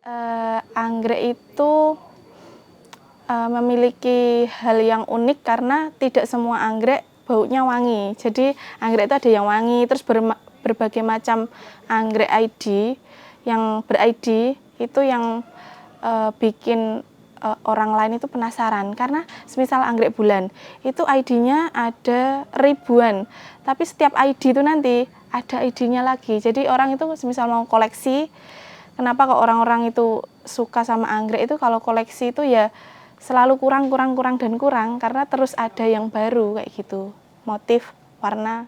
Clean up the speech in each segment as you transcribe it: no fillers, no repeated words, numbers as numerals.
Anggrek itu, memiliki hal yang unik karena tidak semua anggrek baunya wangi. Jadi anggrek itu ada yang wangi, terus berbagai macam anggrek ID yang ber-ID itu yang bikin orang lain itu penasaran. Karena semisal anggrek bulan, itu ID-nya ada ribuan, tapi setiap ID itu nanti ada ID-nya lagi. Jadi orang itu semisal mau koleksi, kenapa kok orang-orang itu suka sama anggrek itu, kalau koleksi itu ya selalu kurang dan kurang karena terus ada yang baru kayak gitu, motif, warna.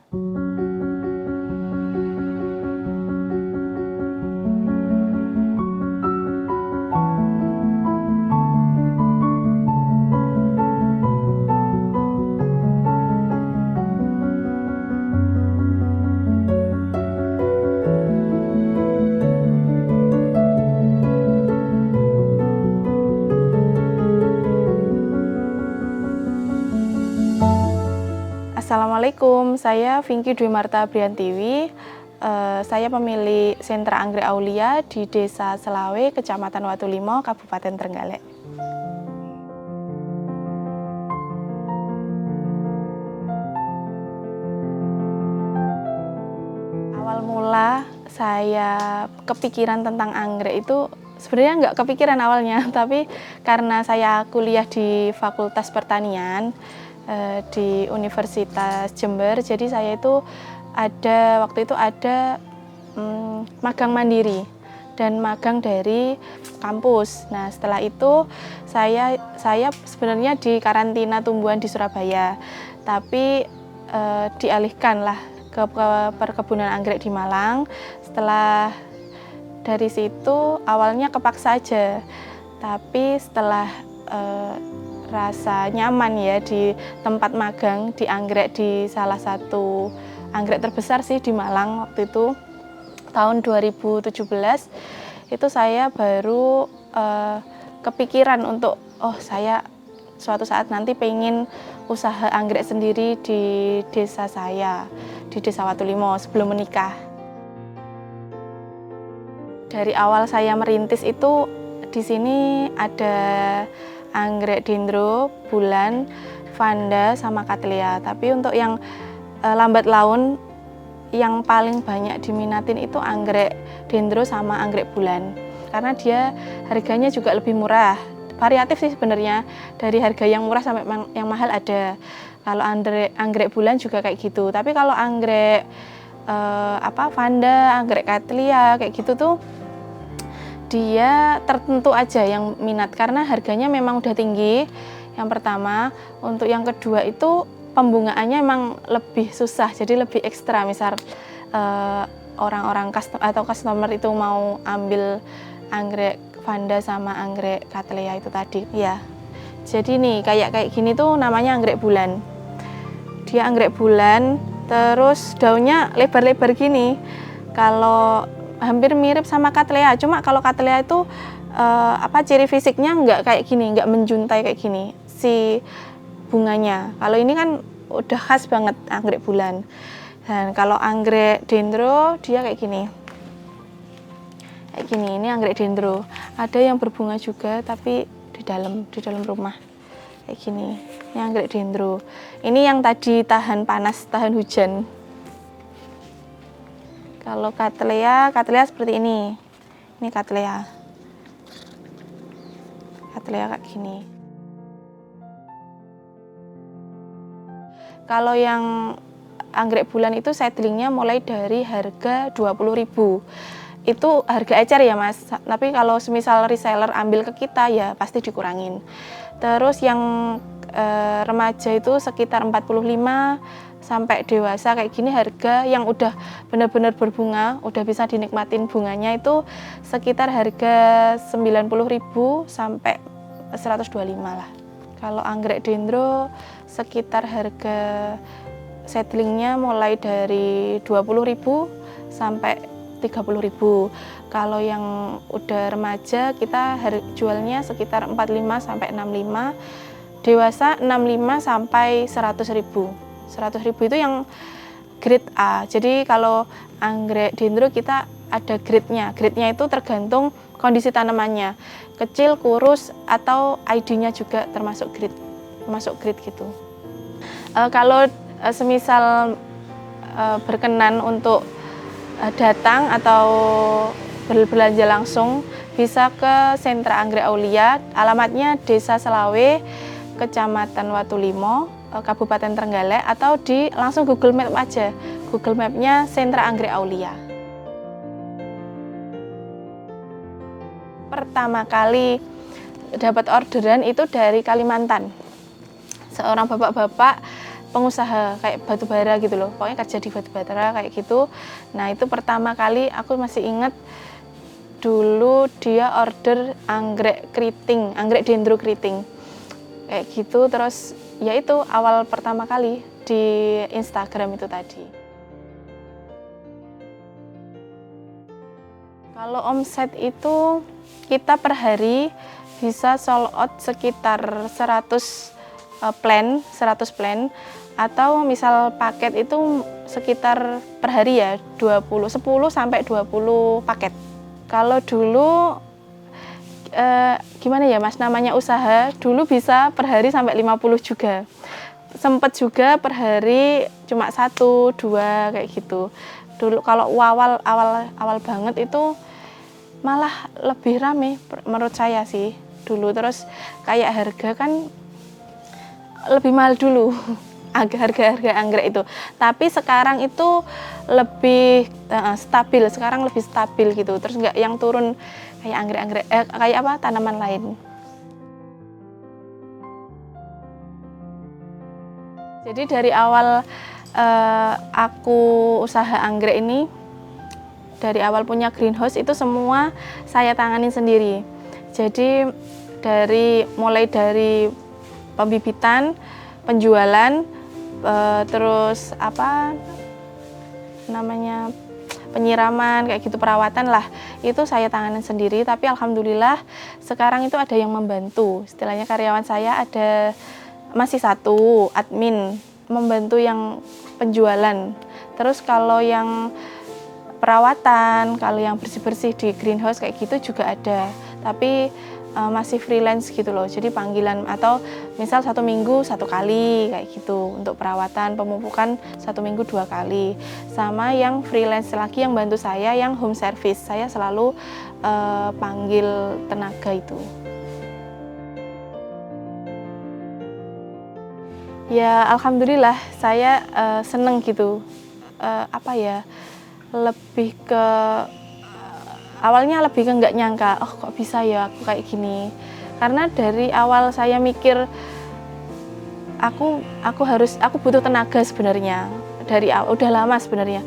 Assalamualaikum, saya Vinky Dwi Marta Briantiwi. Saya pemilik sentra anggrek Aulia di Desa Selawe, Kecamatan Watulimo, Kabupaten Trenggalek. Awal mula saya kepikiran tentang anggrek itu sebenarnya nggak kepikiran awalnya, tapi karena saya kuliah di Fakultas Pertanian di Universitas Jember, jadi saya itu waktu itu ada magang mandiri dan magang dari kampus. Nah, setelah itu saya sebenarnya di karantina tumbuhan di Surabaya, tapi dialihkan lah ke perkebunan anggrek di Malang. Setelah dari situ awalnya kepaksa aja, tapi setelah rasa nyaman ya di tempat magang di anggrek, di salah satu anggrek terbesar sih di Malang waktu itu tahun 2017, itu saya baru kepikiran untuk saya suatu saat nanti pengen usaha anggrek sendiri di desa saya, di Desa Watulimo sebelum menikah. Dari awal saya merintis itu di sini ada anggrek dendro, bulan, vanda, sama cattleya. Tapi untuk yang lambat laun, yang paling banyak diminatin itu anggrek dendro sama anggrek bulan. Karena dia harganya juga lebih murah. Variatif sih sebenarnya, dari harga yang murah sampai yang mahal ada. Kalau anggrek bulan juga kayak gitu. Tapi kalau anggrek vanda, anggrek cattleya kayak gitu tuh, dia tertentu aja yang minat karena harganya memang udah tinggi. Yang pertama, untuk yang kedua itu pembungaannya memang lebih susah, jadi lebih ekstra. Misal orang-orang customer itu mau ambil anggrek vanda sama anggrek cattleya itu tadi, ya. Jadi nih kayak gini tuh namanya anggrek bulan. Dia anggrek bulan, terus daunnya lebar-lebar gini. Kalau hampir mirip sama cattleya, cuma kalau cattleya itu ciri fisiknya nggak kayak gini, nggak menjuntai kayak gini si bunganya. Kalau ini kan udah khas banget anggrek bulan. Dan kalau anggrek dendro dia kayak gini. Kayak gini, ini anggrek dendro. Ada yang berbunga juga tapi di dalam rumah. Kayak gini. Ini anggrek dendro. Ini yang tadi tahan panas, tahan hujan. Kalau cattleya seperti ini cattleya kayak gini. Kalau yang anggrek bulan itu seedlingnya mulai dari harga 20.000. Itu harga ecer ya Mas, tapi kalau semisal reseller ambil ke kita ya pasti dikurangin. Terus yang remaja itu sekitar 45 sampai dewasa kayak gini, harga yang udah benar-benar berbunga, udah bisa dinikmatin bunganya itu sekitar harga 90.000 sampai 125 lah. Kalau anggrek dendro sekitar harga seedlingnya mulai dari 20.000 sampai 30.000. Kalau yang udah remaja kita jualnya sekitar 45 sampai 65, dewasa 65 sampai 100.000. 100.000 itu yang grade A. Jadi kalau anggrek dendro kita ada grade-nya. Grade-nya itu tergantung kondisi tanamannya, kecil, kurus, atau ID-nya juga termasuk grade gitu. Kalau semisal berkenan untuk datang atau berbelanja langsung, bisa ke Sentra Anggrek Aulia, alamatnya Desa Selawe, Kecamatan Watulimo, Kabupaten Trenggalek, atau langsung Google Map aja. Google Map-nya Sentra Anggrek Aulia. Pertama kali dapat orderan itu dari Kalimantan. Seorang bapak-bapak pengusaha kayak batubara gitu loh, pokoknya kerja di batubara kayak gitu. Nah itu pertama kali aku masih ingat, dulu dia order anggrek keriting, anggrek dendro keriting kayak gitu. Terus ya itu awal pertama kali di Instagram itu tadi. Kalau omset itu kita per hari bisa sold out sekitar 100 plan, atau misal paket itu sekitar per hari ya 10 sampai 20 paket. Kalau dulu gimana ya Mas, namanya usaha, dulu bisa per hari sampai 50 juga. Sempet juga per hari cuma 1, 2 kayak gitu. Dulu kalau awal banget itu malah lebih rame menurut saya sih dulu. Terus kayak harga kan lebih mahal dulu harga anggrek itu. Tapi sekarang itu lebih stabil, sekarang lebih stabil gitu. Terus nggak yang turun kayak anggrek kayak tanaman lain. Jadi dari awal aku usaha anggrek ini, dari awal punya greenhouse itu semua saya tanganin sendiri. Jadi mulai dari pembibitan, penjualan, terus penyiraman kayak gitu, perawatan lah, itu saya tanganin sendiri. Tapi alhamdulillah sekarang itu ada yang membantu. Istilahnya karyawan saya masih 1 admin membantu yang penjualan. Terus kalau yang perawatan, kalau yang bersih-bersih di greenhouse kayak gitu juga ada, tapi masih freelance gitu loh. Jadi panggilan atau misal 1 minggu 1 kali kayak gitu untuk perawatan, pemupukan 1 minggu 2 kali. Sama yang freelance lagi yang bantu saya yang home service, saya selalu panggil tenaga itu. Ya alhamdulillah saya seneng gitu, lebih ke awalnya lebih ke nggak nyangka, oh kok bisa ya aku kayak gini. Karena dari awal saya mikir aku butuh tenaga sebenarnya. Dari awal udah lama sebenarnya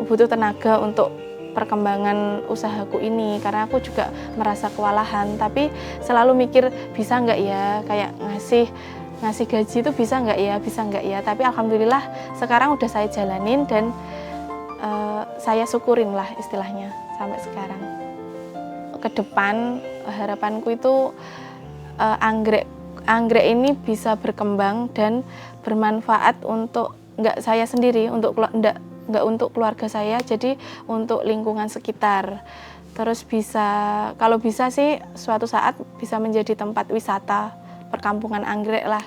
butuh tenaga untuk perkembangan usahaku ini, karena aku juga merasa kewalahan. Tapi selalu mikir bisa nggak ya, kayak ngasih gaji itu bisa nggak ya. Tapi alhamdulillah sekarang udah saya jalanin dan saya syukurin lah istilahnya sampai sekarang. Ke depan harapanku itu anggrek ini bisa berkembang dan bermanfaat untuk nggak saya sendiri, nggak untuk keluarga saya, jadi untuk lingkungan sekitar. Terus kalau bisa sih suatu saat bisa menjadi tempat wisata perkampungan anggrek lah.